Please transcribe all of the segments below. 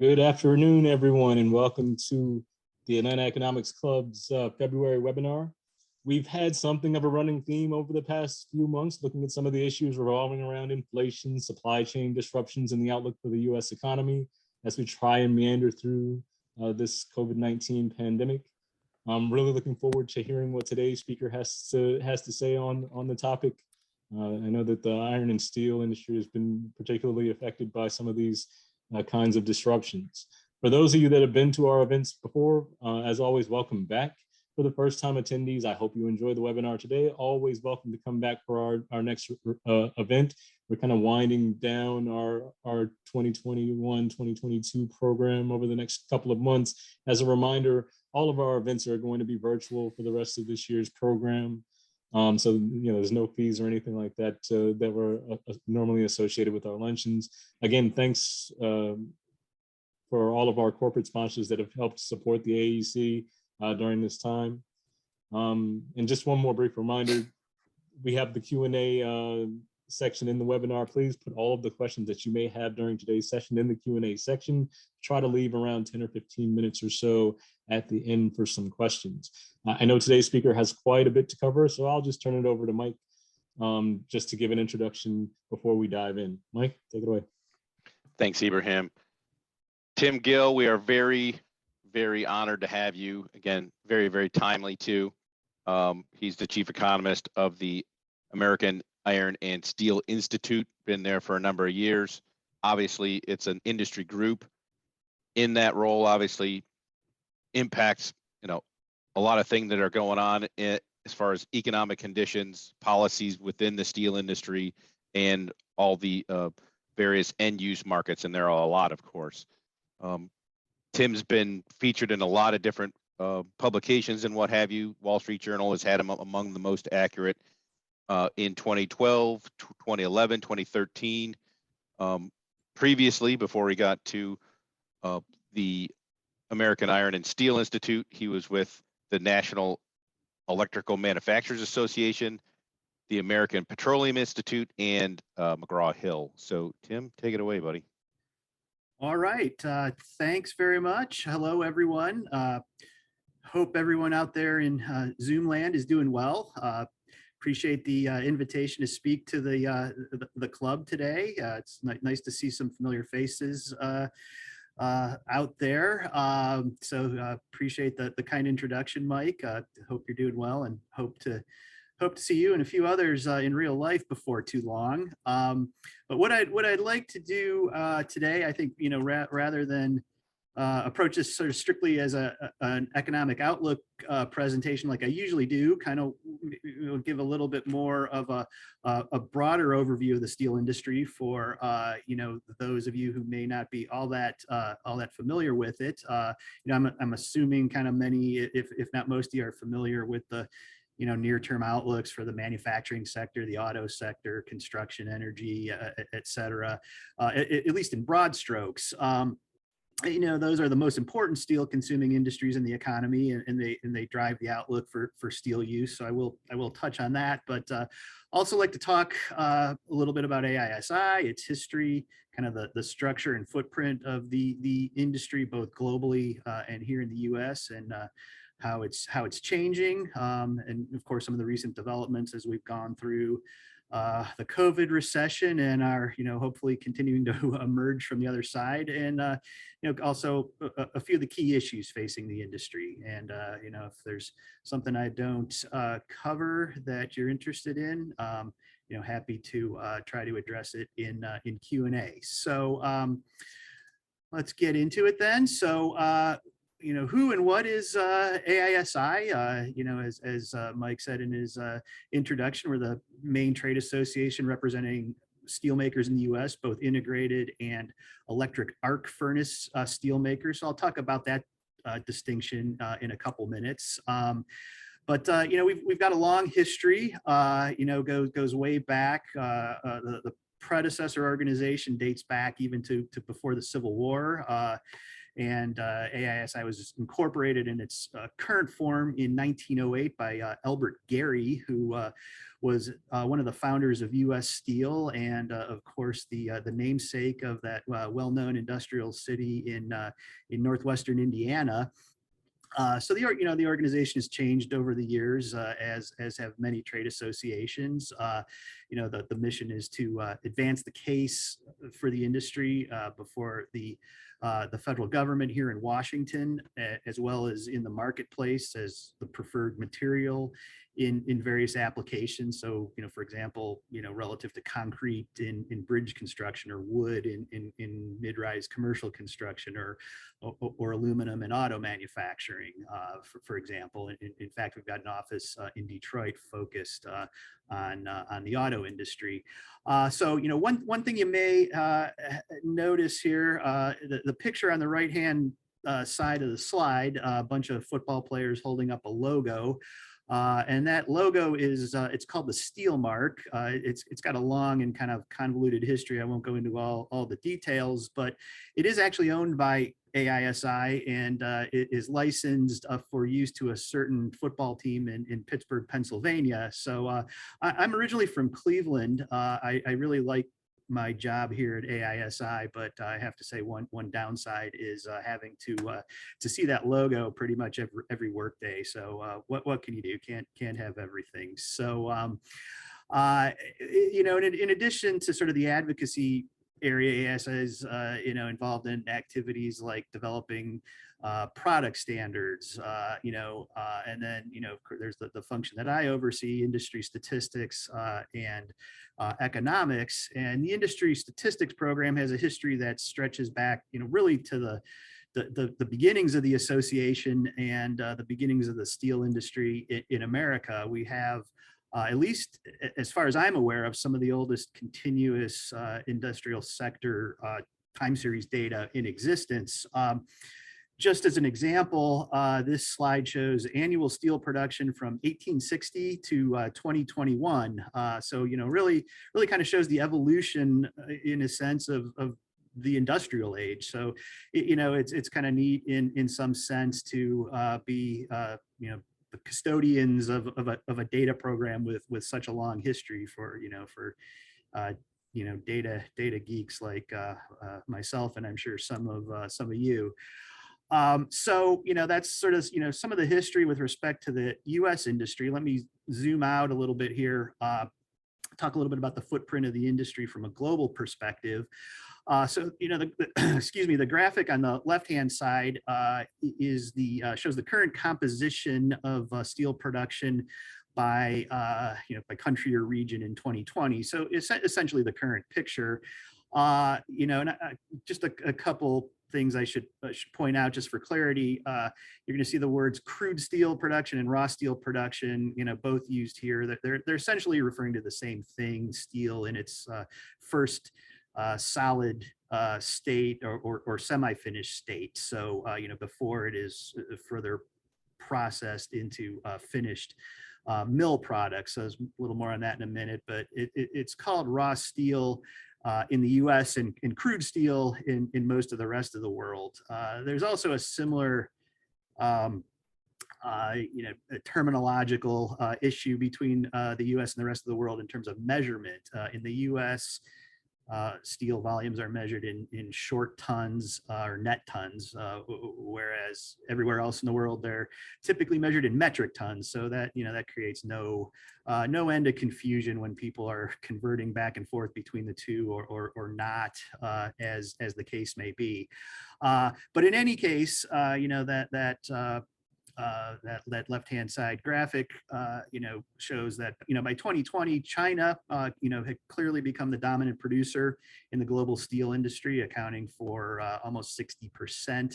Good afternoon, everyone, and welcome to the Atlanta Economics Club's February webinar. We've had something of a running theme over the past few months, looking at some of the issues revolving around inflation, supply chain disruptions, and the outlook for the U.S. economy as we try and meander through this COVID-19 pandemic. I'm really looking forward to hearing what today's speaker has to say on the topic. I know that the iron and steel industry has been particularly affected by some of these kinds of disruptions. For those of you that have been to our events before, as always, welcome back. For the first time attendees, I hope you enjoy the webinar today. Always welcome to come back for our next event. We're kind of winding down our 2021-2022 program over the next couple of months. As a reminder, all of our events are going to be virtual for the rest of this year's program. So, there's no fees or anything like that that were normally associated with our luncheons. Again, thanks for all of our corporate sponsors that have helped support the AEC during this time. And just one more brief reminder, we have the Q&A section in the webinar. Please put all of the questions that you may have during today's session in the Q&A section. Try to leave around 10 or 15 minutes or so at the end for some questions. I know today's speaker has quite a bit to cover, so I'll just turn it over to Mike just to give an introduction before we dive in. Mike, take it away. Thanks, Ibrahim. Tim Gill, we are very, very honored to have you. Again, very, very timely too. He's the chief economist of the American Iron and Steel Institute, been there for a number of years. Obviously, it's an industry group. In that role, obviously, impacts, a lot of things that are going on as far as economic conditions, policies within the steel industry, and all the various end-use markets, and there are a lot, of course. Tim's been featured in a lot of different publications and what have you. Wall Street Journal has had him among the most accurate in 2012, 2011, 2013. Previously, before he got to the American Iron and Steel Institute, he was with the National Electrical Manufacturers Association, the American Petroleum Institute, and McGraw-Hill. So, Tim, take it away, buddy. All right. Thanks very much. Hello, everyone. Hope everyone out there in Zoom land is doing well. Appreciate the invitation to speak to the club today. It's nice to see some familiar faces out there. So appreciate the kind introduction, Mike. Hope you're doing well, and hope to see you and a few others in real life before too long. But what I'd like to do today, I think, rather than approach this sort of strictly as an economic outlook presentation like I usually do, kind of give a little bit more of a broader overview of the steel industry for those of you who may not be all that familiar with it. I'm assuming kind of many, if not most of you, are familiar with the near-term outlooks for the manufacturing sector, the auto sector, construction, energy, et cetera, at least in broad strokes. Those are the most important steel consuming industries in the economy, and they drive the outlook for steel use. So I will touch on that, but also like to talk a little bit about AISI, its history, kind of the structure and footprint of the industry, both globally and here in the US, and how it's changing, and of course some of the recent developments as we've gone through the COVID recession and are hopefully continuing to emerge from the other side, and also a few of the key issues facing the industry. And if there's something I don't cover that you're interested in, happy to try to address it in Q&A. So let's get into it then. So who and what is AISI? As Mike said in his introduction, we're the main trade association representing steelmakers in the U.S., both integrated and electric arc furnace steelmakers. So I'll talk about that distinction in a couple minutes. But we've got a long history. Goes way back. The predecessor organization dates back even to before the Civil War. And AISI was incorporated in its current form in 1908 by Albert Gary, who was one of the founders of U.S. Steel, and of course the namesake of that well-known industrial city in northwestern Indiana. So the organization has changed over the years, as have many trade associations. The mission is to advance the case for the industry before the federal government here in Washington, as well as in the marketplace as the preferred material in various applications. So, for example, relative to concrete in bridge construction, or wood in mid-rise commercial construction, or aluminum in auto manufacturing, for example. In fact, we've got an office in Detroit focused on the auto industry. So, one thing you may notice here, the picture on the right-hand side of the slide, a bunch of football players holding up a logo. And that logo is, it's called the Steel Mark. It's got a long and kind of convoluted history. I won't go into all the details, but it is actually owned by AISI, and it is licensed for use to a certain football team in Pittsburgh, Pennsylvania. So I'm originally from Cleveland. I really like my job here at AISI, but I have to say one downside is having to see that logo pretty much every work day. So what can you do? Can't have everything. So in addition to sort of the advocacy area, AISI is involved in activities like developing product standards, and then there's the function that I oversee, industry statistics and economics. And the industry statistics program has a history that stretches back, really to the beginnings of the association and the beginnings of the steel industry in America. We have, at least as far as I'm aware of, some of the oldest continuous industrial sector time series data in existence. Just as an example, this slide shows annual steel production from 1860 to 2021. So, really kind of shows the evolution in a sense of the industrial age. So, it's kind of neat in some sense to be, the custodians of a data program with such a long history for data geeks like myself, and I'm sure some of you. So, that's sort of, some of the history with respect to the U.S. industry. Let me zoom out a little bit here, talk a little bit about the footprint of the industry from a global perspective. So, excuse me, the graphic on the left-hand side is shows the current composition of steel production by country or region in 2020. So it's essentially the current picture. And just a couple things I should point out just for clarity. You're going to see the words crude steel production and raw steel production, both used here. They're essentially referring to the same thing, steel in its first solid state or semi-finished state. So, before it is further processed into finished mill products. So there's a little more on that in a minute, but it's called raw steel in the US and crude steel in most of the rest of the world. There's also a similar a terminological issue between the US and the rest of the world in terms of measurement. In the US, steel volumes are measured in short tons or net tons, whereas everywhere else in the world they're typically measured in metric tons. So that that creates no end of confusion when people are converting back and forth between the two or not, as the case may be. But in any case, that left-hand side graphic, shows that, by 2020, China, had clearly become the dominant producer in the global steel industry, accounting for almost 60%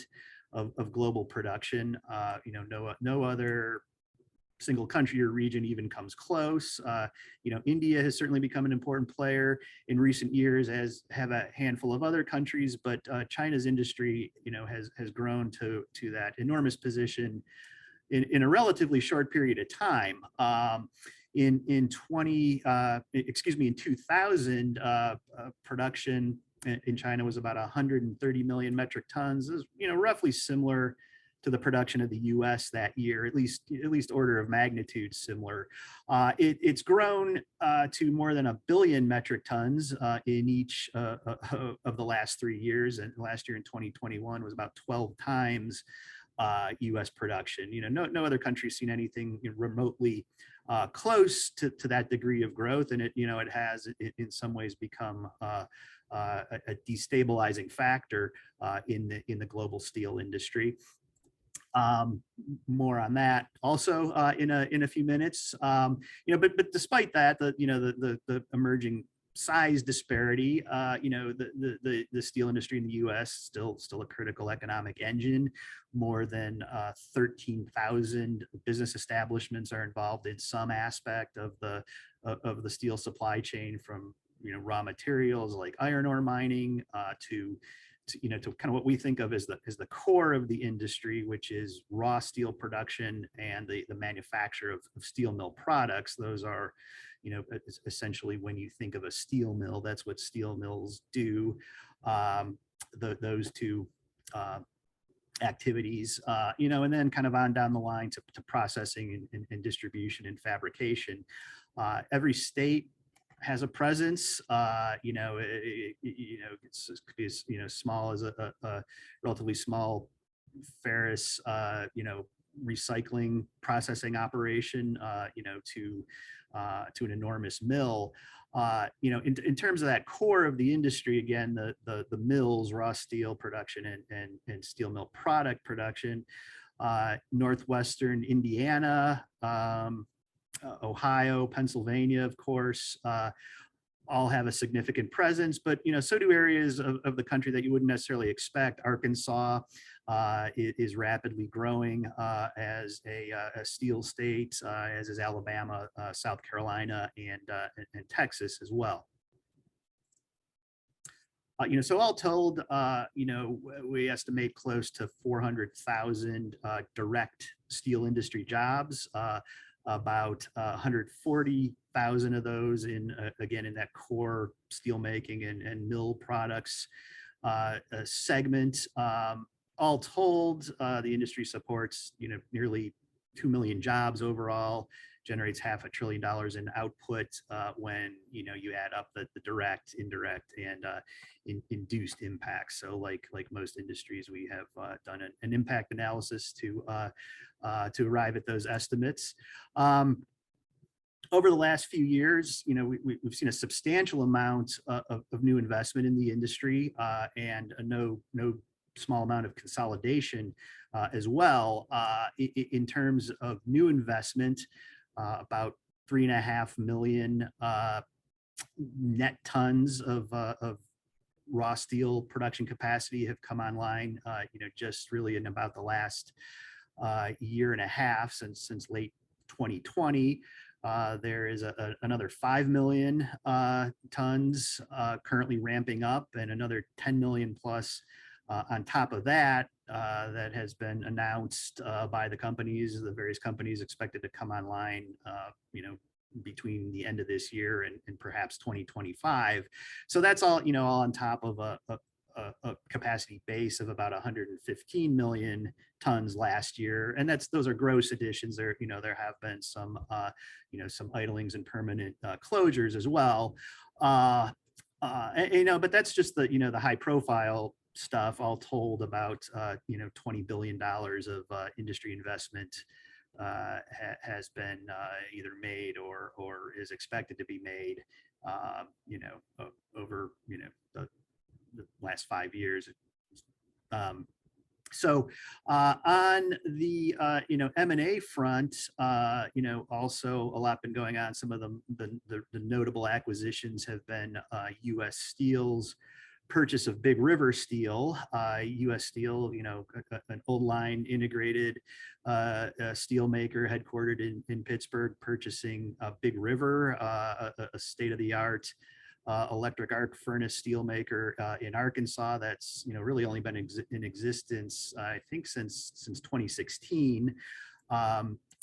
of global production. No other single country or region even comes close. India has certainly become an important player in recent years, as have a handful of other countries, but China's industry, has grown to that enormous position in a relatively short period of time. In 2000, production in China was about 130 million metric tons. This is, roughly similar to the production of the U.S. that year, at least order of magnitude similar. It's grown to more than 1 billion metric tons in each of the last 3 years, and last year in 2021 was about 12 times U.S. production. No other country's seen anything remotely close to that degree of growth, and it has in some ways become a destabilizing factor in the global steel industry. More on that also in a few minutes. But despite that, the emerging size disparity, the steel industry in the U.S. still a critical economic engine. More than 13,000 business establishments are involved in some aspect of the steel supply chain, from raw materials like iron ore mining to kind of what we think of as the core of the industry, which is raw steel production and the manufacture of steel mill products. Those are, essentially when you think of a steel mill, that's what steel mills do. Those two activities, and then kind of on down the line to processing and distribution and fabrication. Every state has a presence. It's could be as small as a relatively small ferrous recycling processing operation, to an enormous mill. In terms of that core of the industry, again, the mills, raw steel production and steel mill product production, northwestern Indiana, Ohio, Pennsylvania, of course, all have a significant presence, but so do areas of the country that you wouldn't necessarily expect. Arkansas is rapidly growing as a steel state, as is Alabama, South Carolina, and Texas as well. So all told, we estimate close to 400,000 direct steel industry jobs. About 140,000 of those again in that core steel making and mill products segment. All told, the industry supports nearly 2 million jobs overall, generates $500 billion in output when you add up the direct, indirect, and induced impacts. So like most industries, we have done an impact analysis to arrive at those estimates. Over the last few years, we've seen a substantial amount of new investment in the industry and no small amount of consolidation as well. In terms of new investment, about 3.5 million net tons of raw steel production capacity have come online, just really in about the last year and a half, since late 2020. There is another 5 million tons currently ramping up, and another 10 million plus on top of that that has been announced by the various companies expected to come online, between the end of this year and perhaps 2025. So that's all, all on top of a capacity base of about 115 million tons last year, and those are gross additions. There have been some some idlings and permanent closures as well. But that's just the high profile stuff. All told, about $20 billion of industry investment has been either made or is expected to be made over the last 5 years. So on the M&A front, also a lot been going on. Some of the notable acquisitions have been U.S. Steel's purchase of Big River Steel. U.S. Steel, an old line integrated steel maker headquartered in Pittsburgh, purchasing Big River, a state-of-the-art electric arc furnace steel maker in Arkansas that's really only been in existence, I think, since 2016.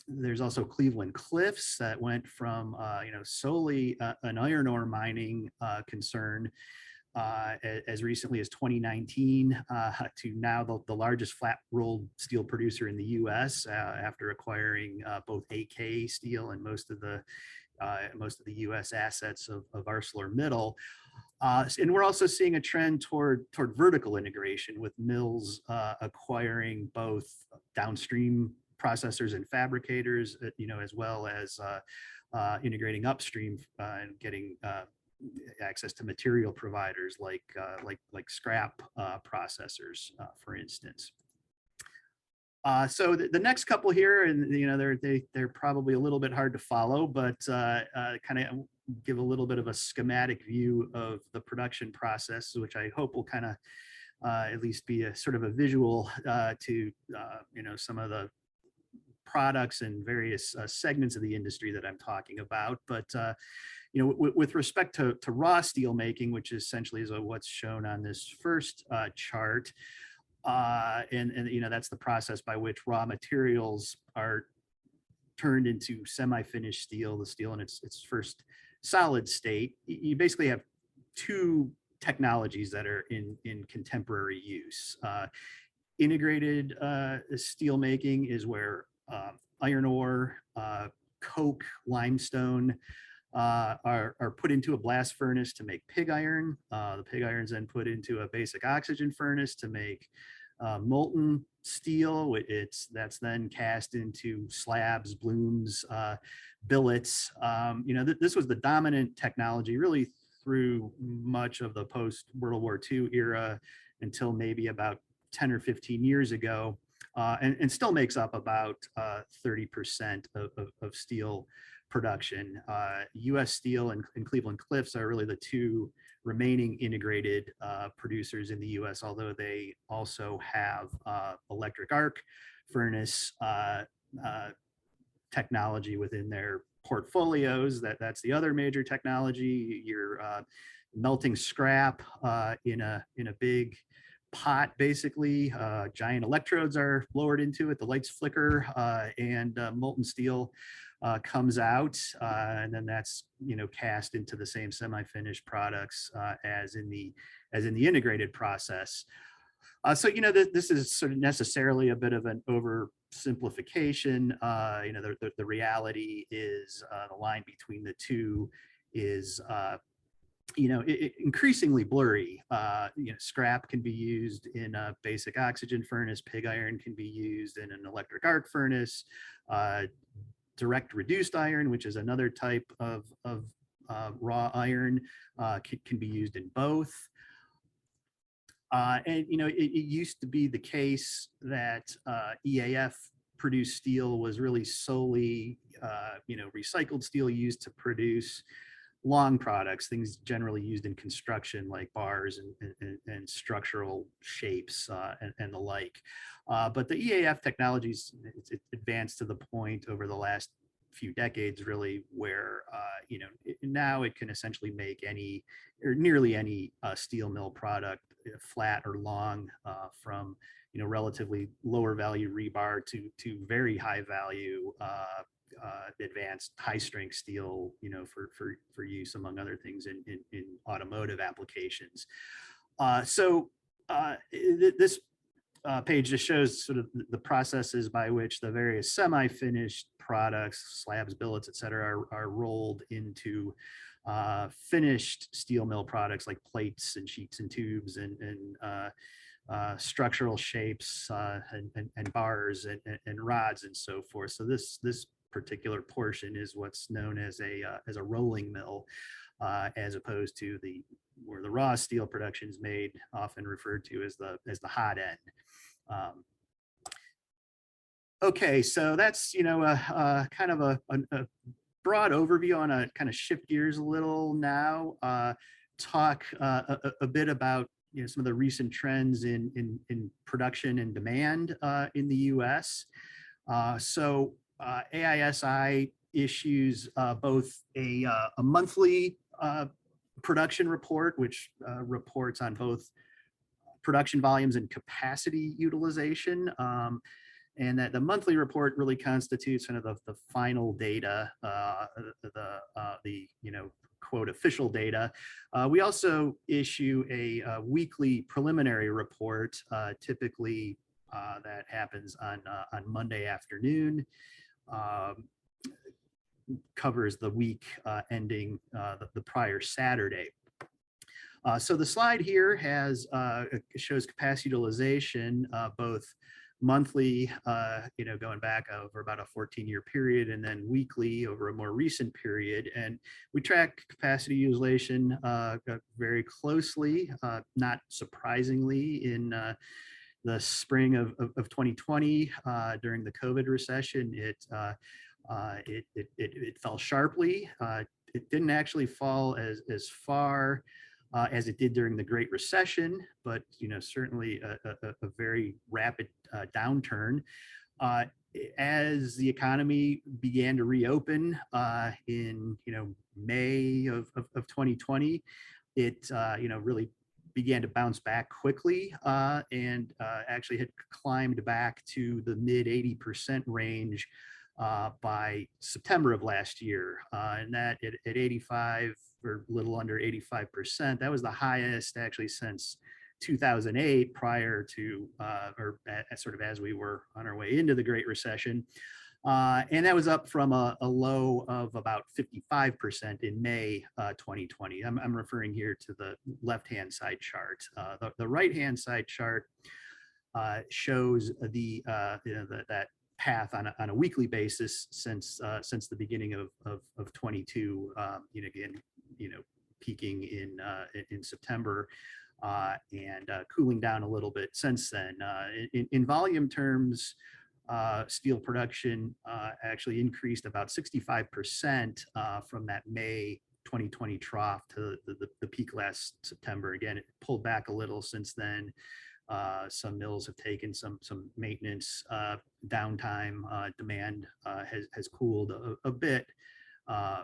There's also Cleveland Cliffs that went from solely an iron ore mining concern as recently as 2019 to now the largest flat rolled steel producer in the U.S. After acquiring both AK Steel and most of the U.S. assets of ArcelorMittal. And we're also seeing a trend toward vertical integration, with mills acquiring both downstream processors and fabricators, as well as integrating upstream and getting access to material providers like scrap processors, for instance. So the next couple here, and they're probably a little bit hard to follow, but kind of give a little bit of a schematic view of the production process, which I hope will kind of at least be a sort of a visual to some of the products and various segments of the industry that I'm talking about. But with respect to raw steel making, which essentially is what's shown on this first chart, and that's the process by which raw materials are turned into semi-finished steel, the steel in its first solid state. You basically have two technologies that are in contemporary use. Integrated steel making is where iron ore, coke, limestone are put into a blast furnace to make pig iron. The pig iron is then put into a basic oxygen furnace to make molten steel. That's then cast into slabs, blooms, billets. This was the dominant technology really through much of the post-World War II era until maybe about 10 or 15 years ago, and still makes up about 30% of steel production. U.S. Steel and Cleveland-Cliffs are really the two remaining integrated producers in the U.S., although they also have electric arc furnace technology within their portfolios. That's the other major technology. You're melting scrap in a big pot, basically. Giant electrodes are lowered into it, the lights flicker, and molten steel comes out, and then that's cast into the same semi-finished products as in the integrated process. So this is sort of necessarily a bit of an oversimplification. The reality is the line between the two is increasingly blurry. Scrap can be used in a basic oxygen furnace. Pig iron can be used in an electric arc furnace. Direct reduced iron, which is another type of raw iron, can be used in both. And it used to be the case that EAF produced steel was really solely recycled steel used to produce long products, things generally used in construction like bars and structural shapes and the like. But the EAF technologies, it advanced to the point over the last few decades really where now it can essentially make any or nearly any steel mill product, flat or long, from relatively lower value rebar to very high value advanced high strength steel, for use among other things in automotive applications. This page just shows sort of the processes by which the various semi-finished products, slabs, billets, et cetera, are rolled into finished steel mill products like plates and sheets and tubes and structural shapes and bars and rods and so forth. So this particular portion is what's known as a rolling mill, as opposed to where the raw steel production is made, often referred to as the hot end. Okay, so that's kind of a broad overview. On a kind of shift gears a little now, talk a bit about some of the recent trends in production and demand in the U.S. So AISI issues both a monthly production report, which reports on both production volumes and capacity utilization. And that the monthly report really constitutes kind of the final data, the quote official data. We also issue a weekly preliminary report, typically that happens on Monday afternoon. Covers the week ending the prior Saturday. So the slide here has shows capacity utilization, both monthly, going back over about a 14-year period, and then weekly over a more recent period. And we track capacity utilization very closely, not surprisingly, in the spring of 2020 during the COVID recession. It fell sharply. It didn't actually fall as far as it did during the Great Recession, but certainly a very rapid downturn. As the economy began to reopen in May of 2020, it really began to bounce back quickly and actually had climbed back to the mid 80% range by September of last year. And that at 85 or a little under 85%, that was the highest actually since 2008, prior to sort of as we were on our way into the Great Recession. And that was up from a low of about 55% in May 2020. I'm referring here to the left-hand side chart. The right-hand side chart shows that path on a weekly basis since the beginning of 22. Again, peaking in September and cooling down a little bit since then. In volume terms, steel production actually increased about 65% from that May 2020 trough to the peak last September. Again, it pulled back a little since then. Some mills have taken some maintenance downtime. Demand has cooled a bit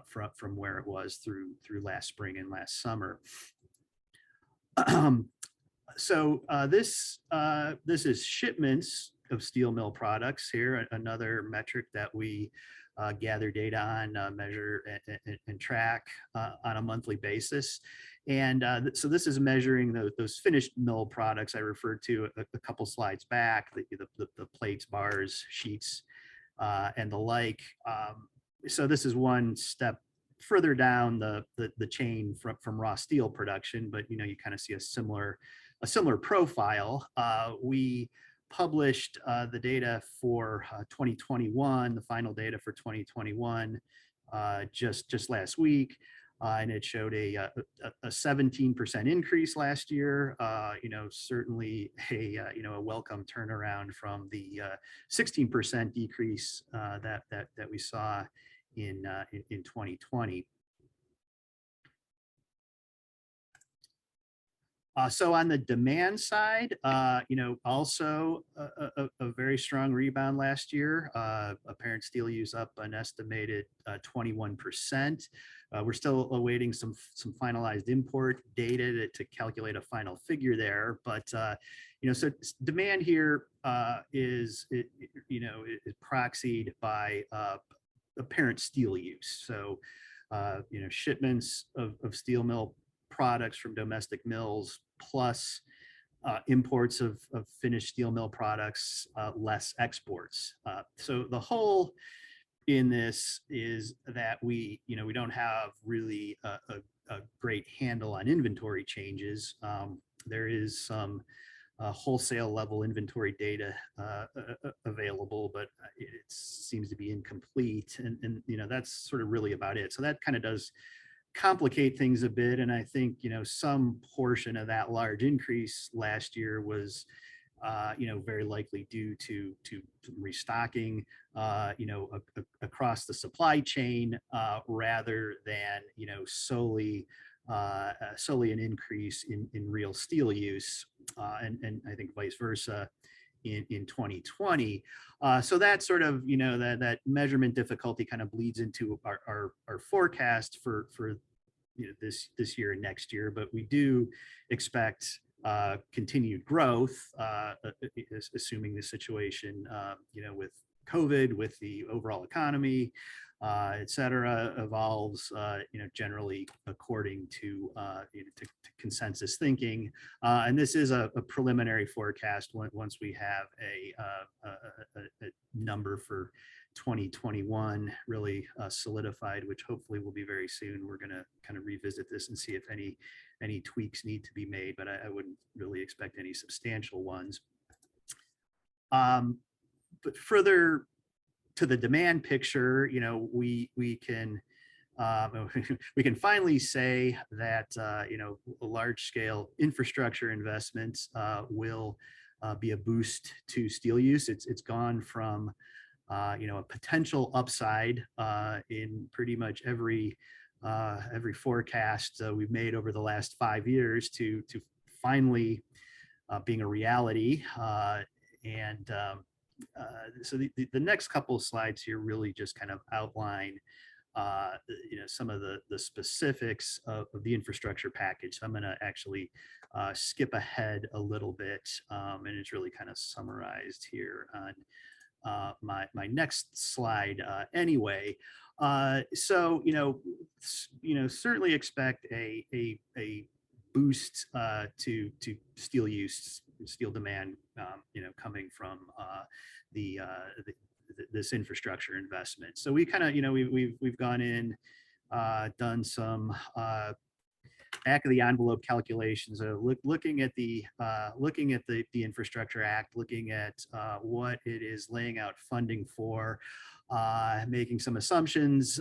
from where it was through last spring and last summer. So this is shipments of steel mill products here, another metric that we gather data on, measure and track on a monthly basis. And so this is measuring those finished mill products I referred to a couple slides back, the plates, bars, sheets, and the like. So this is one step further down the chain from raw steel production, but you kind of see a similar profile. We published the data for 2021, the final data for 2021, just last week, and it showed a 17% increase last year. Certainly a welcome turnaround from the 16% decrease that we saw in 2020. So on the demand side, also a very strong rebound last year. Apparent steel use up an estimated 21%. We're still awaiting some finalized import data to calculate a final figure there, but so demand here is proxied by apparent steel use. So shipments of steel mill products from domestic mills plus imports of finished steel mill products, less exports. So the whole in this is that we don't have really a great handle on inventory changes. There is some wholesale level inventory data available, but it seems to be incomplete, and that's sort of really about it. So that kind of does complicate things a bit, and I think some portion of that large increase last year was very likely due to restocking across the supply chain rather than solely an increase in real steel use, and I think vice versa in 2020. So that sort of that measurement difficulty kind of bleeds into our forecast for this year and next year, but we do expect continued growth, assuming the situation with COVID, with the overall economy, et cetera, evolves, generally according to, to consensus thinking. And this is a preliminary forecast. Once we have a number for 2021 really solidified, which hopefully will be very soon, we're going to kind of revisit this and see if any tweaks need to be made, but I wouldn't really expect any substantial ones. But further to the demand picture, we can we can finally say that large scale infrastructure investments will be a boost to steel use. It's gone from a potential upside in pretty much every forecast we've made over the last 5 years to finally being a reality. So the next couple of slides here really just kind of outline some of the specifics of the infrastructure package. So I'm going to actually skip ahead a little bit, and it's really kind of summarized here on my next slide anyway. So certainly expect a boost to steel use, steel demand, coming from this infrastructure investment. So we kind of we've gone in, done some back of the envelope calculations, looking at the Infrastructure Act, looking at what it is laying out funding for, making some assumptions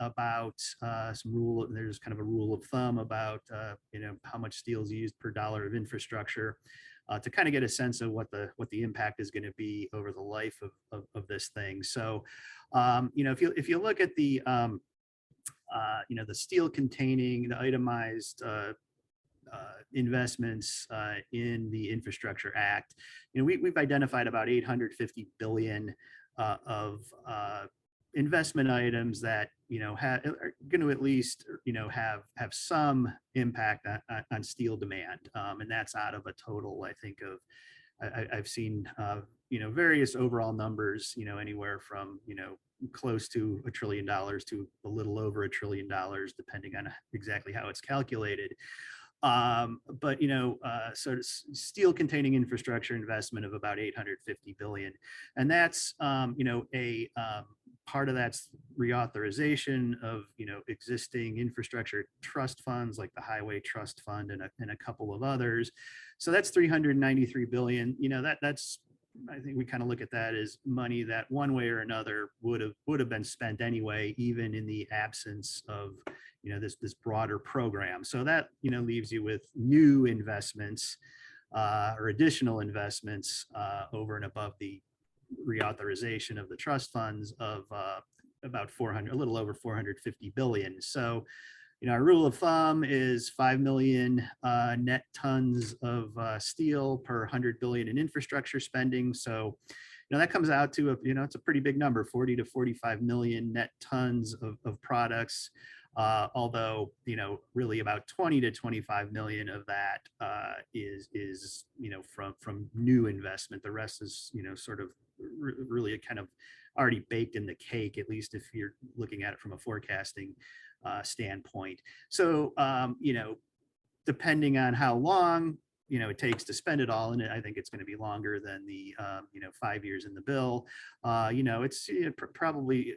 about some rule. There's kind of a rule of thumb about how much steel is used per dollar of infrastructure, to kind of get a sense of what the impact is going to be over the life of this thing. So if you look at the the steel containing, the itemized investments in the Infrastructure Act, we've identified about 850 billion of investment items that are going to at least have some impact on steel demand, and that's out of a total, I think, of I've seen various overall numbers, anywhere from close to $1 trillion to a little over $1 trillion, depending on exactly how it's calculated. But sort of steel containing infrastructure investment of about 850 billion, and that's a part of that's reauthorization of existing infrastructure trust funds like the Highway Trust Fund and a couple of others. So that's 393 billion. That's, I think we kind of look at that as money that one way or another would have been spent anyway, even in the absence of this broader program. So that leaves you with new investments or additional investments over and above the reauthorization of the trust funds of about a little over 450 billion. So our rule of thumb is 5 million net tons of steel per 100 billion in infrastructure spending. So that comes out to it's a pretty big number, 40 to 45 million net tons of products. Although really about 20 to 25 million of that is from new investment. The rest is sort of really kind of already baked in the cake, at least if you're looking at it from a forecasting standpoint. So depending on how long it takes to spend it all, and I think it's going to be longer than the 5 years in the bill. It's probably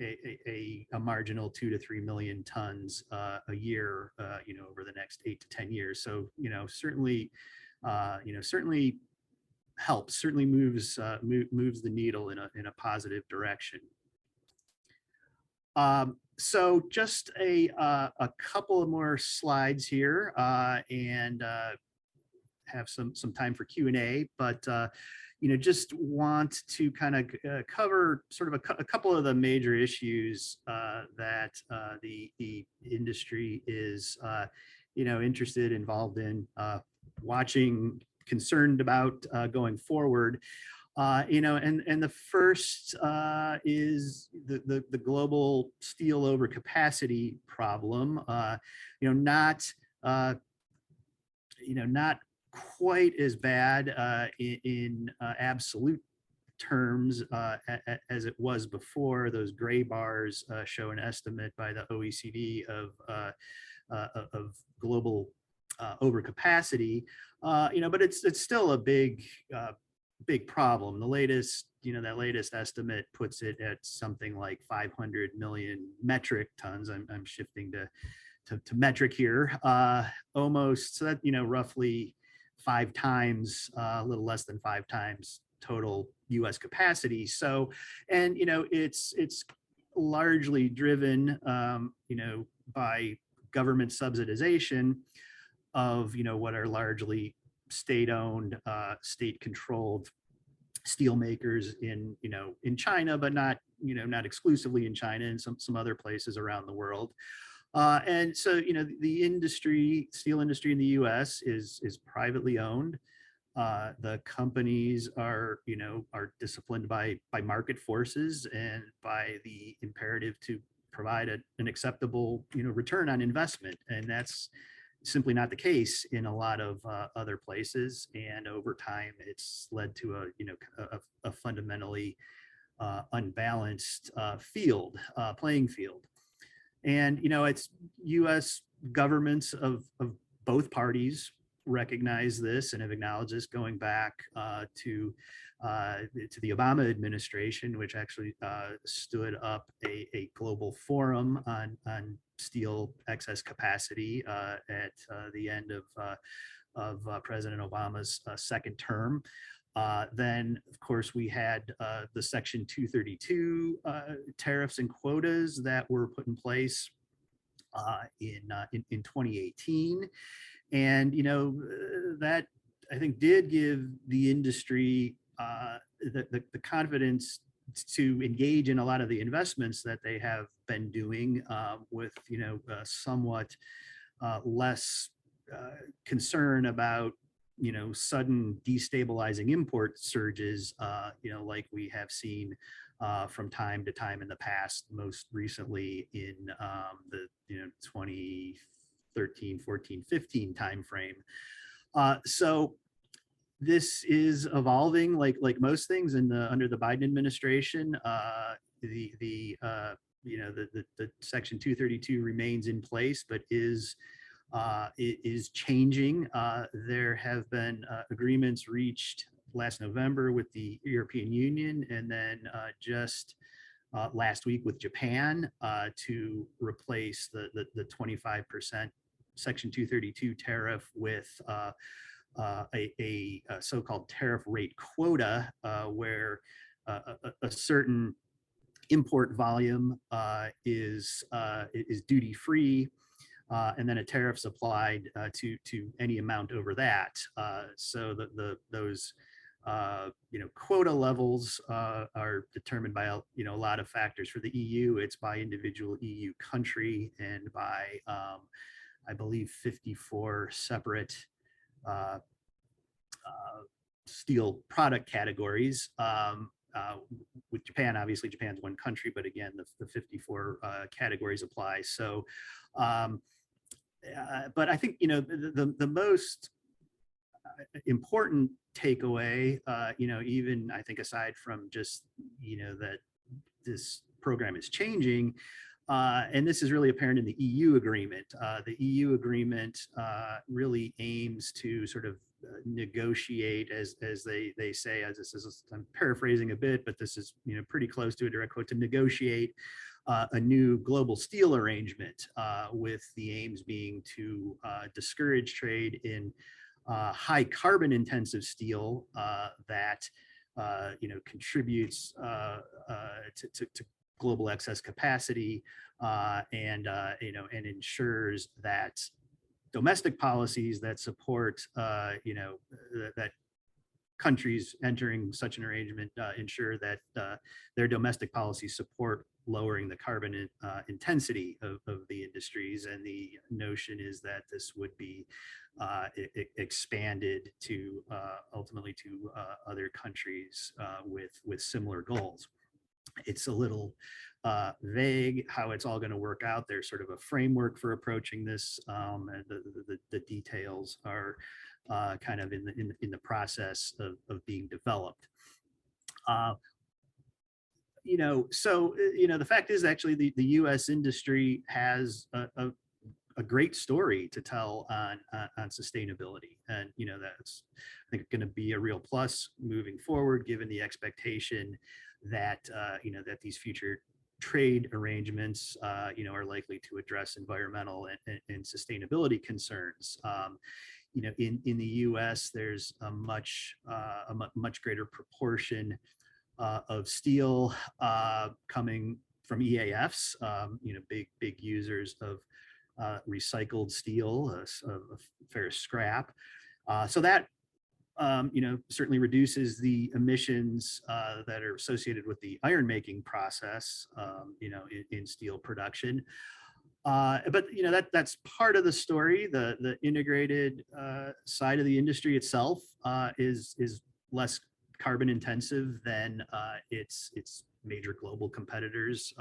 a marginal 2 to 3 million tons a year, over the next 8 to 10 years. So certainly helps, certainly moves the needle in a positive direction. So just a couple of more slides here, and have some time for Q&A, but just want to kind of cover sort of a couple of the major issues that the industry is interested, involved in, watching, concerned about going forward. And the first is the global steel overcapacity problem. Not quite as bad in absolute terms as it was before. Those gray bars show an estimate by the OECD of global overcapacity. But it's still a big problem. The latest, that latest estimate puts it at something like 500 million metric tons. I'm shifting to metric here, almost, so that, roughly 5 times, a little less than 5 times total US capacity. So, and, it's largely driven, by government subsidization of, what are largely state-owned, state-controlled steel makers in China, but not exclusively in China, and some other places around the world. And so, the steel industry in the U.S. is privately owned. The companies are disciplined by market forces and by the imperative to provide an acceptable return on investment, and that's simply not the case in a lot of other places. And over time, it's led to a fundamentally unbalanced playing field. And it's U.S. governments of both parties recognize this and have acknowledged this, going back to the Obama administration, which actually stood up a global forum on steel excess capacity at the end of President Obama's second term. Then, of course, we had the Section 232 tariffs and quotas that were put in place in 2018. And, that I think did give the industry the confidence to engage in a lot of the investments that they have been doing, with somewhat less concern about sudden destabilizing import surges, like we have seen from time to time in the past, most recently in the 2013, 14, 15 timeframe. So this is evolving like most things under the Biden administration. The Section 232 remains in place, but it is changing. There have been agreements reached last November with the European Union, and then just last week with Japan, to replace the 25% Section 232 tariff with a so-called tariff rate quota, where a certain import volume is duty free, and then a tariff's applied to any amount over that. So those quota levels are determined by a lot of factors. For the EU, it's by individual EU country and by I believe 54 separate steel product categories. With Japan, obviously Japan's one country, but again, the 54 categories apply. So, but I think the most important takeaway, even I think aside from just that this program is changing, and this is really apparent in the EU agreement. The EU agreement really aims to sort of negotiate, as they say, as this is, I'm paraphrasing a bit, but this is pretty close to a direct quote, to negotiate a new global steel arrangement, with the aims being to discourage trade in high carbon intensive steel that contributes to global excess capacity, and ensures that domestic policies that support that countries entering such an arrangement ensure that their domestic policies support lowering the carbon intensity of the industries. And the notion is that this would be expanded to ultimately to other countries with similar goals. It's a little vague how it's all going to work out. There's sort of a framework for approaching this, and the details are kind of in the process of being developed. The fact is actually the U.S. industry has a great story to tell on sustainability, and that's, I think, going to be a real plus moving forward, given the expectation that that these future trade arrangements are likely to address environmental and sustainability concerns. In the U.S., there's a much greater proportion of steel coming from EAFs, big users of recycled steel, ferrous scrap. So that certainly reduces the emissions that are associated with the iron making process, in steel production. But that's part of the story. The integrated side of the industry itself is less carbon intensive than its major global competitors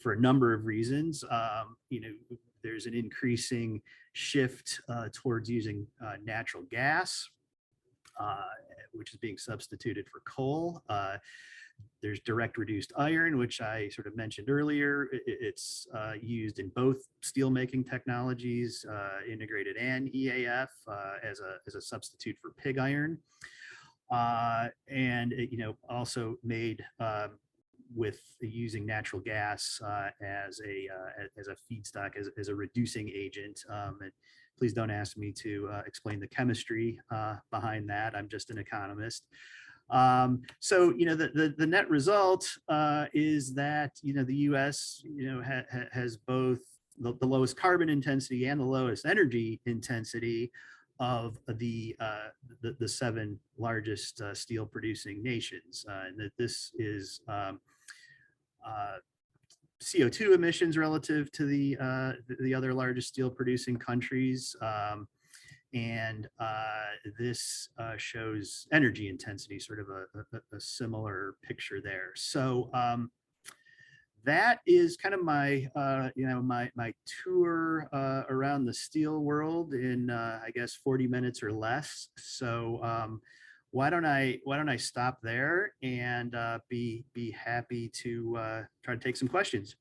for a number of reasons. There's an increasing shift towards using natural gas, which is being substituted for coal. There's direct reduced iron, which I sort of mentioned earlier. It's used in both steelmaking technologies, integrated and EAF, as a substitute for pig iron. And also made with using natural gas as a feedstock, as a reducing agent. And please don't ask me to explain the chemistry behind that. I'm just an economist. So the net result is that the U.S. has both the lowest carbon intensity and the lowest energy intensity of the 7 largest steel producing nations, and that this is CO2 emissions relative to the other largest steel producing countries, and this shows energy intensity, sort of a similar picture there. So that is kind of my my tour around the steel world in I guess 40 minutes or less. So why don't I stop there and be happy to try to take some questions.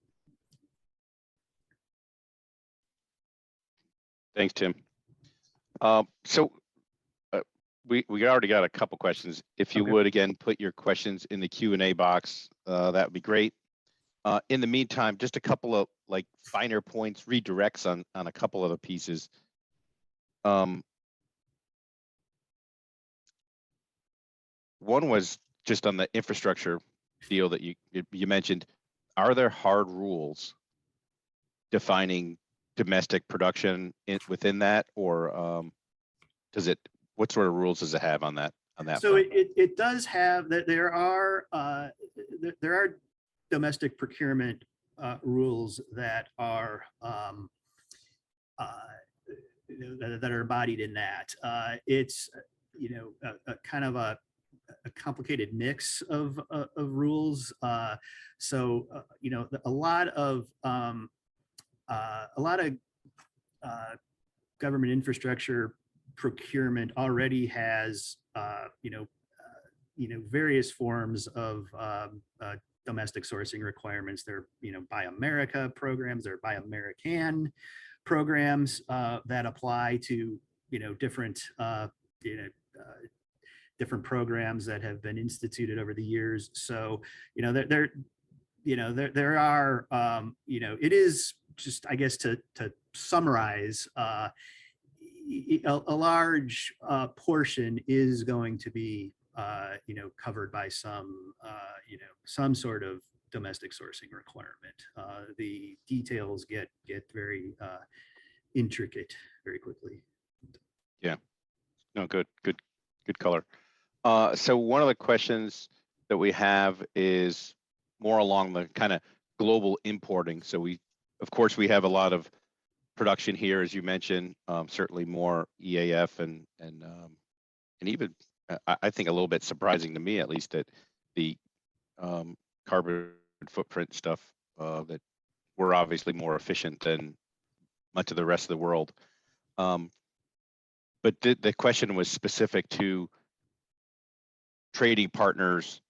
Thanks, Tim. So we already got a couple questions. If you would, again, put your questions in the Q&A box, that would be great. In the meantime, just a couple of finer points, redirects on a couple of the pieces. One was just on the infrastructure deal that you mentioned. Are there hard rules defining domestic production within that, or does it? What sort of rules does it have on that? So it does have that. There are domestic procurement rules that are that are embodied in that. It's a kind of a complicated mix of rules. So a lot of government infrastructure procurement already has various forms of domestic sourcing requirements. They're Buy America programs, they're Buy American programs that apply to different different programs that have been instituted over the years. So there are it is just, I guess, to summarize, a large portion is going to be covered by some sort of domestic sourcing requirement. The details get very intricate very quickly. Yeah, no, good color. So one of the questions that we have is more along the kind of global importing. So of course we have a lot of production here, as you mentioned, certainly more EAF and even I think a little bit surprising to me, at least, that the carbon footprint stuff, that we're obviously more efficient than much of the rest of the world. But the question was specific to trading partners,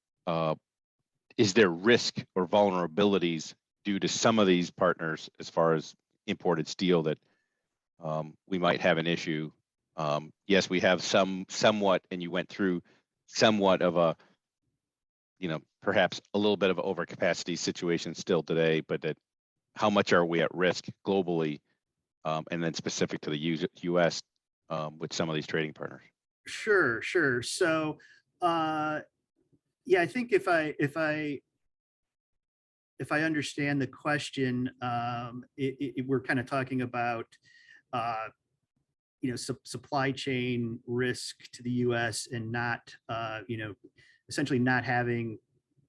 is there risk or vulnerabilities due to some of these partners as far as imported steel that we might have an issue? Yes, we have somewhat, and you went through somewhat of a, perhaps a little bit of an overcapacity situation still today, but that how much are we at risk globally, and then specific to the U.S. With some of these trading partners? Sure. So, yeah, I think if I understand the question, we're kind of talking about, supply chain risk to the U.S. and not, essentially not having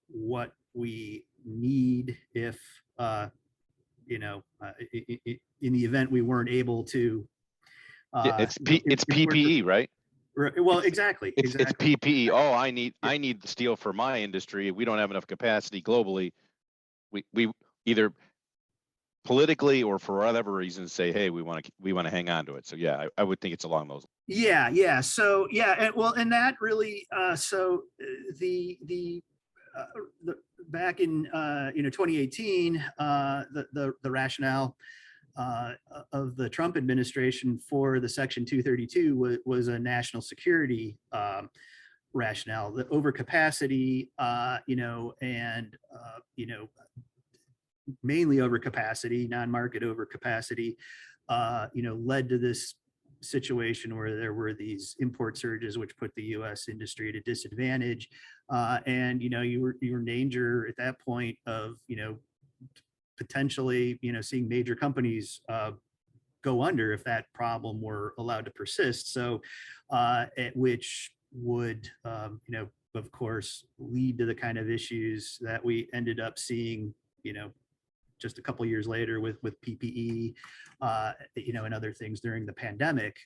what we need if, in the event we weren't able to. Yeah, it's PPE, right? Well, exactly. It's PPE. Oh, I need the steel for my industry. We don't have enough capacity globally. We either politically or for whatever reason say, hey, we want to hang on to it. So yeah, I would think it's along those lines. Yeah. So yeah, and that really, the back in 2018, the rationale of the Trump administration for the Section 232 was a national security rationale. The overcapacity, and mainly overcapacity, non-market overcapacity, led to this situation where there were these import surges, which put the U.S. industry at a disadvantage, and you were in danger at that point of potentially seeing major companies go under if that problem were allowed to persist. So, which would of course lead to the kind of issues that we ended up seeing just a couple of years later with PPE, and other things during the pandemic.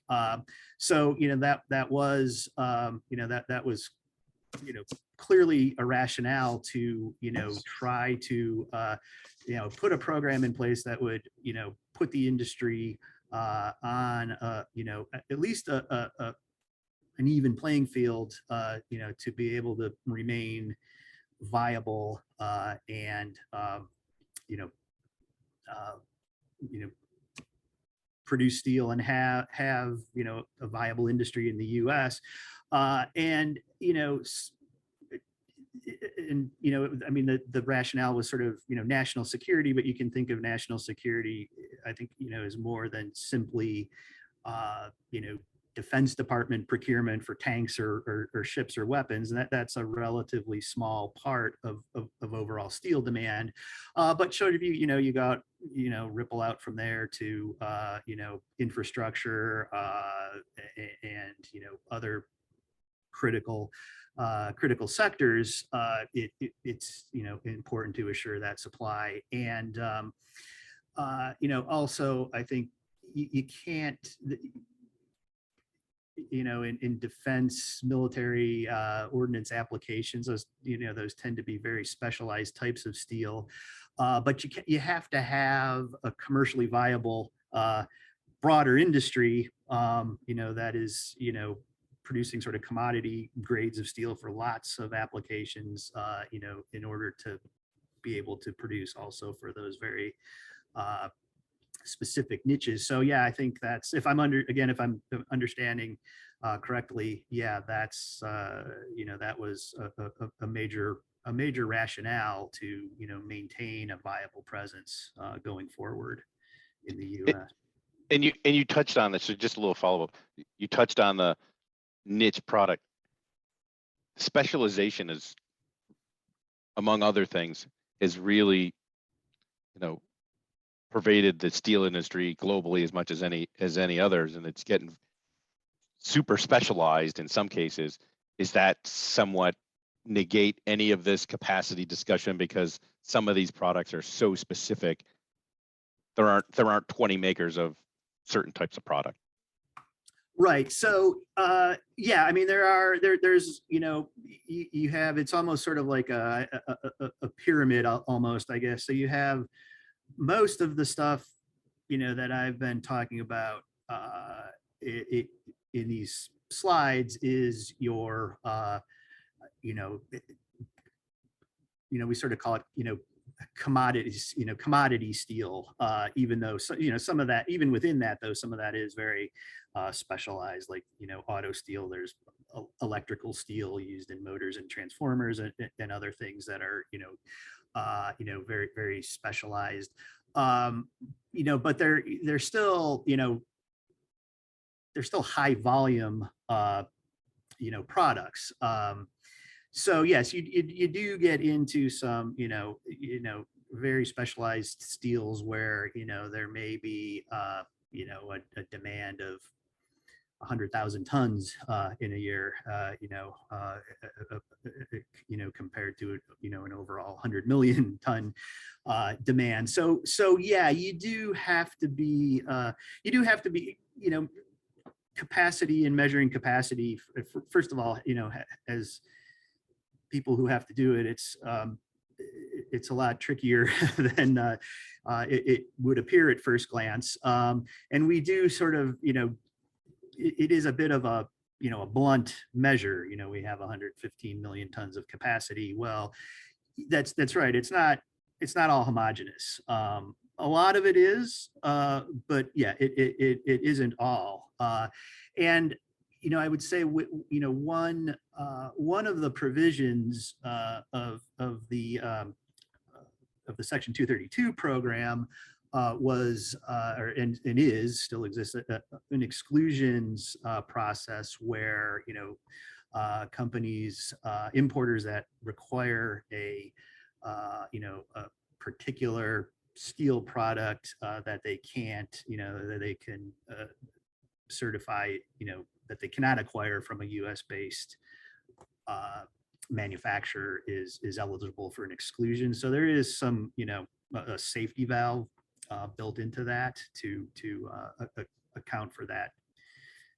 So that was that was clearly a rationale to try to put a program in place that would put the industry on at least an even playing field, to be able to remain viable, and produce steel and have a viable industry in the U.S. And I mean, the rationale was sort of national security, but you can think of national security, I think as more than simply Defense Department procurement for tanks or ships or weapons, and that's a relatively small part of overall steel demand. But sort of you got ripple out from there to infrastructure, and other critical sectors. It's important to assure that supply, and also I think you can't. In defense, military, ordnance applications, those tend to be very specialized types of steel, but you have to have a commercially viable, broader industry, that is producing sort of commodity grades of steel for lots of applications, in order to be able to produce also for those very specific niches. So yeah, I think that's, if I'm understanding correctly, yeah, that's that was a major rationale to maintain a viable presence going forward in the U.S. And you touched on this, so just a little follow-up. You touched on the niche product specialization is, among other things, is really pervaded the steel industry globally as much as any others, and it's getting super specialized in some cases. Is that somewhat negate any of this capacity discussion, because some of these products are so specific? There aren't 20 makers of certain types of product. Right. So yeah, I mean, there's you have, it's almost sort of like a pyramid almost, I guess. So you have most of the stuff that I've been talking about in these slides is your we sort of call it, commodities, commodity steel, even though, some of that, even within that, though, some of that is very specialized, like, auto steel. There's electrical steel used in motors and transformers, and other things that are, very, very specialized. But they're still, they're still high volume, products. So yes, you do get into some, very specialized steels where, there may be, a demand of 100,000 tons in a year, compared to, an overall 100 million ton demand. So yeah, you do have to be, capacity and measuring capacity. First of all, as people who have to do it, it's a lot trickier than it would appear at first glance. And we do sort of, it is a bit of a, a blunt measure. We have 115 million tons of capacity. Well, that's right. It's not all homogeneous. A lot of it is, but yeah, it isn't all. And I would say, one of the provisions of the Section 232 program was, and still exists, an exclusions process where, companies, importers that require a particular steel product that they can't, that they can certify, that they cannot acquire from a US based manufacturer is eligible for an exclusion. So there is some, a safety valve built into that to account for that,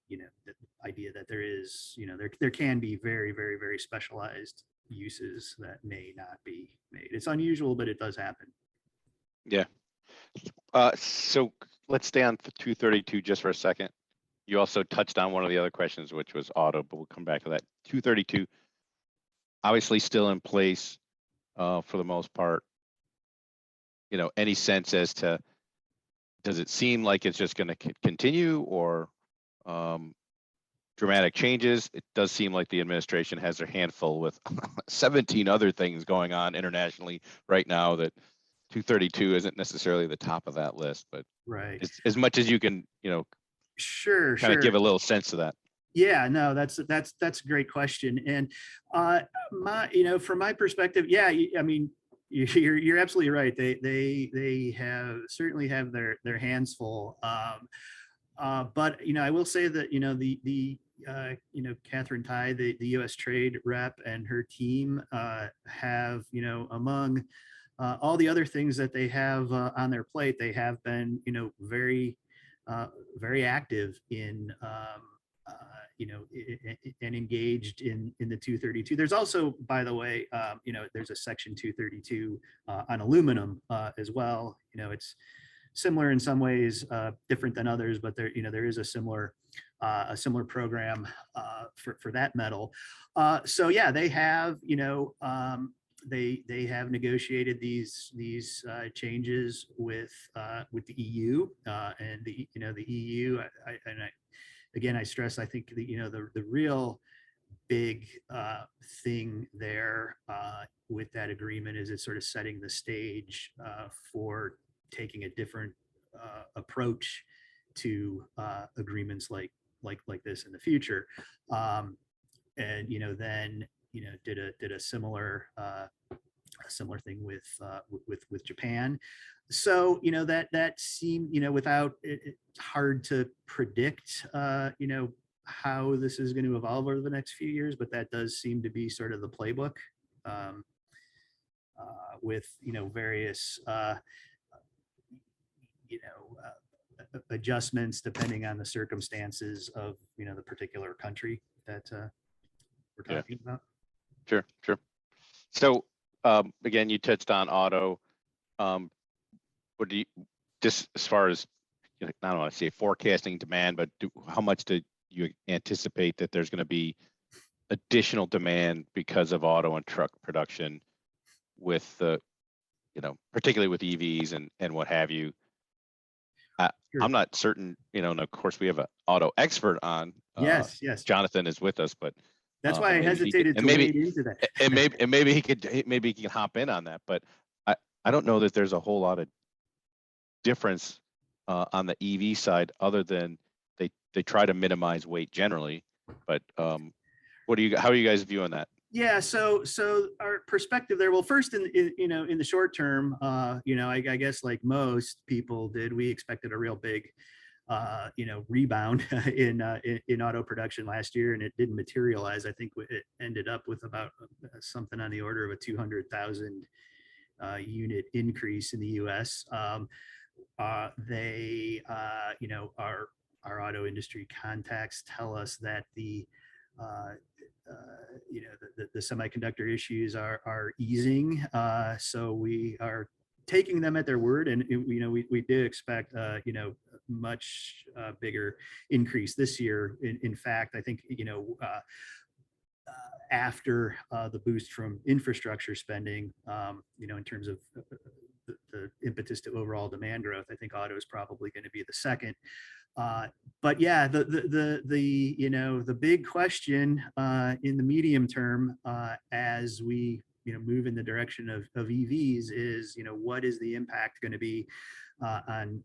the idea that there is, there can be very, very, very specialized uses that may not be made. It's unusual, but it does happen. Yeah. So let's stay on 232 just for a second. You also touched on one of the other questions, which was auto, but we'll come back to that. 232, obviously still in place for the most part. Any sense as to, does it seem like it's just going to continue, or dramatic changes? It does seem like the administration has their handful with 17 other things going on internationally right now, that 232 isn't necessarily the top of that list, but right, as much as you can, sure, kind of give a little sense of that. Yeah, no, that's a great question. And from my perspective, yeah, I mean, you're absolutely right. They certainly have their hands full. But I will say that the Catherine Tai, the U.S. Trade Rep, and her team have, among all the other things that they have on their plate, they have been very very active in and engaged in the 232. There's also, by the way, there's a Section 232 on aluminum as well. It's similar in some ways, different than others, but there is a similar program for that metal. So yeah, they have they have negotiated these changes with the EU, and the EU. Again, I stress, I think the real big thing there with that agreement is it's sort of setting the stage for taking a different approach to agreements like this in the future. And then did a similar thing with Japan. So that seemed, without it's hard to predict how this is going to evolve over the next few years, but that does seem to be sort of the playbook with various adjustments depending on the circumstances of the particular country that we're talking about. Sure. So again, you touched on auto. What do you, just as far as, I don't want to say forecasting demand, but how much do you anticipate that there's going to be additional demand because of auto and truck production with the, particularly with EVs and what have you. Sure. I'm not certain, and of course we have an auto expert on. Yes. Jonathan is with us, but That's why I maybe he hesitated to wade into that. and maybe he can hop in on that. But I don't know that there's a whole lot of difference on the EV side, other than they try to minimize weight generally. But how are you guys viewing that? Yeah, so our perspective there. Well, first, in the short term, I guess like most people did, we expected a real big, rebound in auto production last year, and it didn't materialize. I think it ended up with about something on the order of a 200,000 unit increase in the U.S. Our auto industry contacts tell us that the semiconductor issues are easing. So we are taking them at their word, and we did expect much bigger increase this year. In fact, I think after the boost from infrastructure spending, in terms of the impetus to overall demand growth, I think auto is probably going to be the second. But yeah, the big question in the medium term, as we move in the direction of EVs, is what is the impact going to be on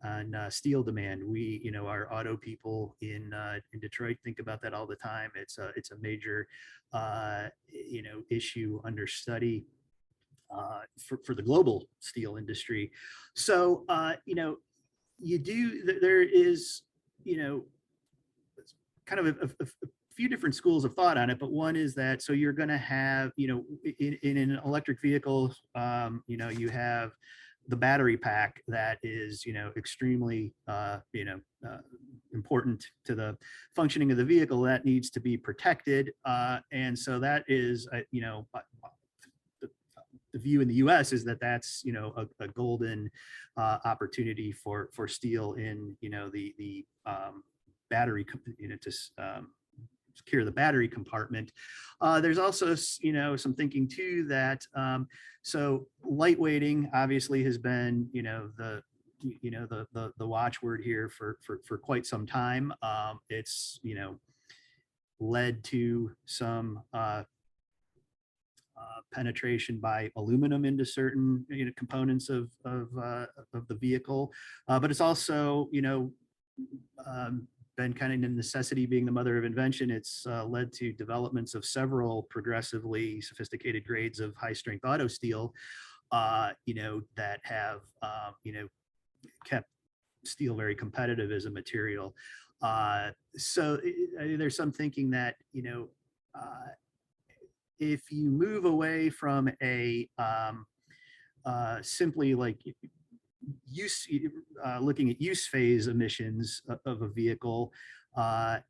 steel demand? We our auto people in Detroit think about that all the time. It's a major issue under study for the global steel industry. So there is kind of a few different schools of thought on it, but one is that, so you're going to have, in an electric vehicle, you have the battery pack that is, extremely, important to the functioning of the vehicle, that needs to be protected. And so that is, the view in the U.S. is that that's a golden opportunity for steel in the battery to secure the battery compartment. There's also some thinking too that so lightweighting obviously has been the watchword here for quite some time. It's led to some penetration by aluminum into certain components of the vehicle, but it's also been kind of a necessity, being the mother of invention. It's led to developments of several progressively sophisticated grades of high strength auto steel, that have kept steel very competitive as a material. So there's some thinking that if you move away from a simply like looking at use phase emissions of a vehicle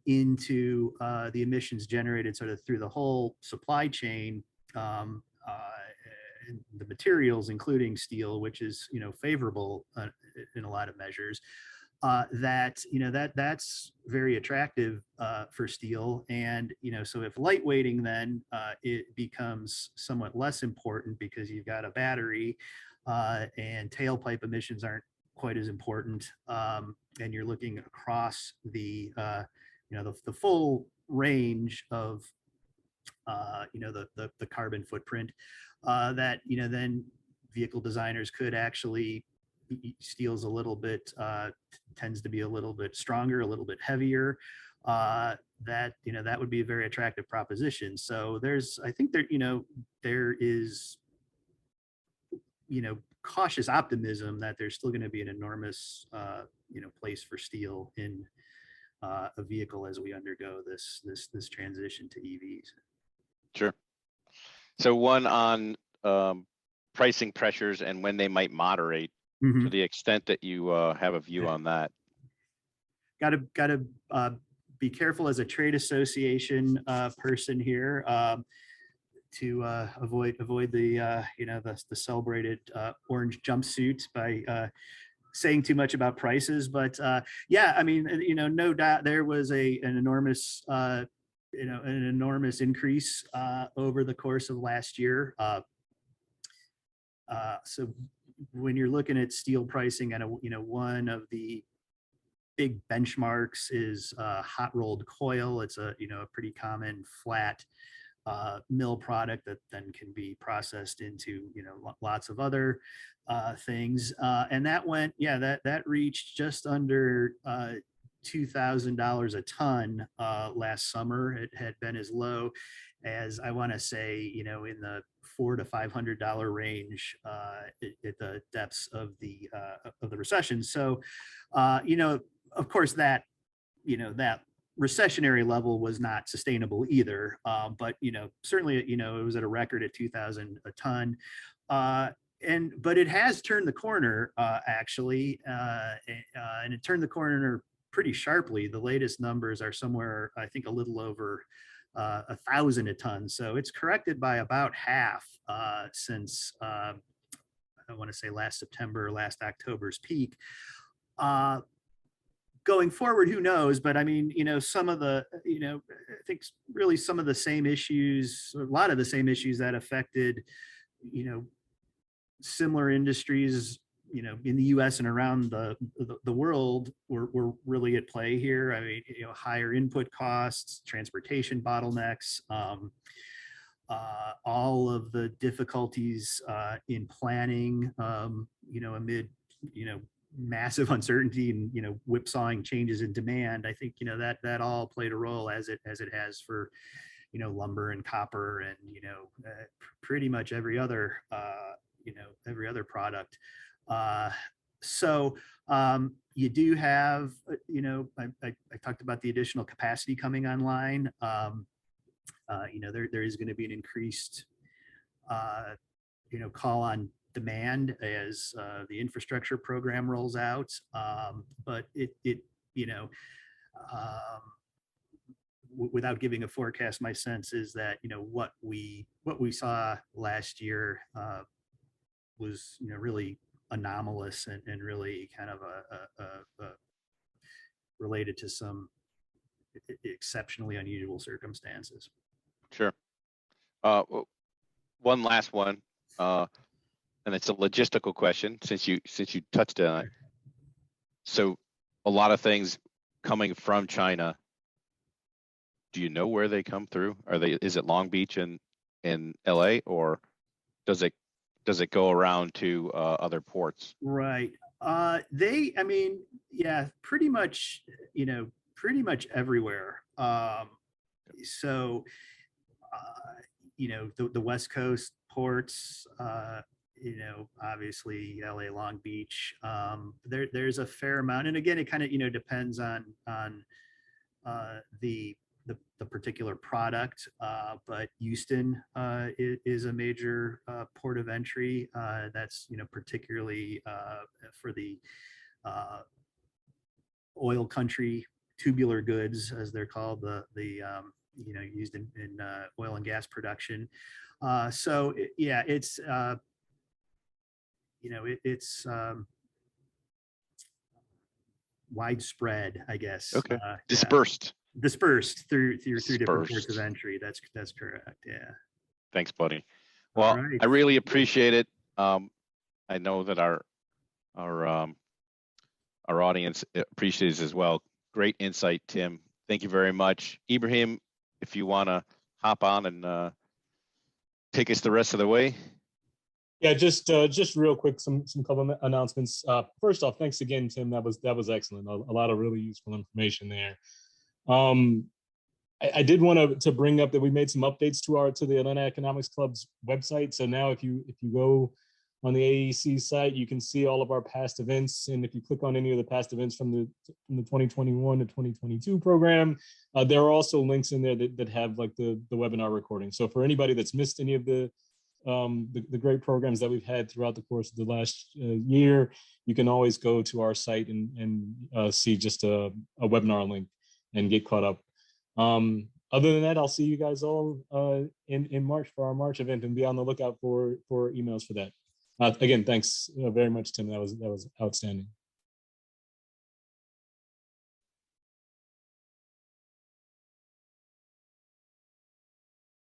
into the emissions generated sort of through the whole supply chain, and the materials, including steel, which is favorable in a lot of measures, that's very attractive for steel. And so if lightweighting, then it becomes somewhat less important because you've got a battery, and tailpipe emissions aren't quite as important, and you're looking across the the full range of the carbon footprint, that then vehicle designers could actually, steel's a little bit tends to be a little bit stronger, a little bit heavier, that that would be a very attractive proposition. So I think there is cautious optimism that there's still going to be an enormous place for steel in a vehicle as we undergo this transition to EVs. Sure. So one on pricing pressures and when they might moderate, to the extent that you have a view on that. Got to be careful as a trade association person here, to avoid the the celebrated orange jumpsuit by saying too much about prices. But yeah, I mean, no doubt there was an enormous an enormous increase over the course of last year. So when you're looking at steel pricing, and one of the big benchmarks is hot rolled coil. It's a pretty common flat mill product that then can be processed into lots of other things. And that went, that reached just under $2,000 a ton last summer. It had been as low as, I want to say, in the $400 to $500 range at the depths of the recession. So, of course, that recessionary level was not sustainable either. But certainly, it was at a record at 2,000 a ton. But it has turned the corner actually, and it turned the corner pretty sharply. The latest numbers are somewhere, I think, a little over 1,000 a ton. So it's corrected by about half since I want to say last September, last October's peak. Going forward, who knows? But I mean, some of the, I think really some of the same issues, a lot of the same issues that affected, similar industries, in the U.S. and around the world were really at play here. I mean, higher input costs, transportation bottlenecks, all of the difficulties in planning, amid, massive uncertainty and whipsawing changes in demand. I think that all played a role, as it has for lumber and copper and pretty much every other product. So you do have I talked about the additional capacity coming online. There is going to be an increased call on demand as the infrastructure program rolls out. But without giving a forecast, my sense is that what we saw last year was really anomalous and really kind of a related to some exceptionally unusual circumstances. Sure. One last one. And it's a logistical question since you touched on it. So a lot of things coming from China. Do you know where they come through? Is it Long Beach and LA, or does it go around to other ports? Right. Pretty much everywhere. So the West Coast ports, obviously LA, Long Beach. There's a fair amount, and again, it kind of depends on the particular product. But Houston is a major port of entry. That's particularly for the oil country tubular goods, as they're called, the used in oil and gas production. So it's it's widespread, I guess. Okay. Dispersed through different ports of entry. That's correct. Yeah. Thanks, buddy. Well, right. I really appreciate it. I know that our audience appreciates it as well. Great insight, Tim. Thank you very much. Ibrahim, if you want to hop on and take us the rest of the way. Yeah, just real quick, some couple of announcements. First off, thanks again, Tim. That was excellent. A lot of really useful information there. I did want to bring up that we made some updates to the Atlanta Economics Club's website. So now if you go on the AEC site, you can see all of our past events. And if you click on any of the past events from the 2021 to 2022 program, there are also links in there that have like the webinar recording. So for anybody that's missed any of the great programs that we've had throughout the course of the last year, you can always go to our site and see just a webinar link and get caught up. Other than that, I'll see you guys all in March for our March event, and be on the lookout for emails for that. Again, thanks very much, Tim. That was outstanding.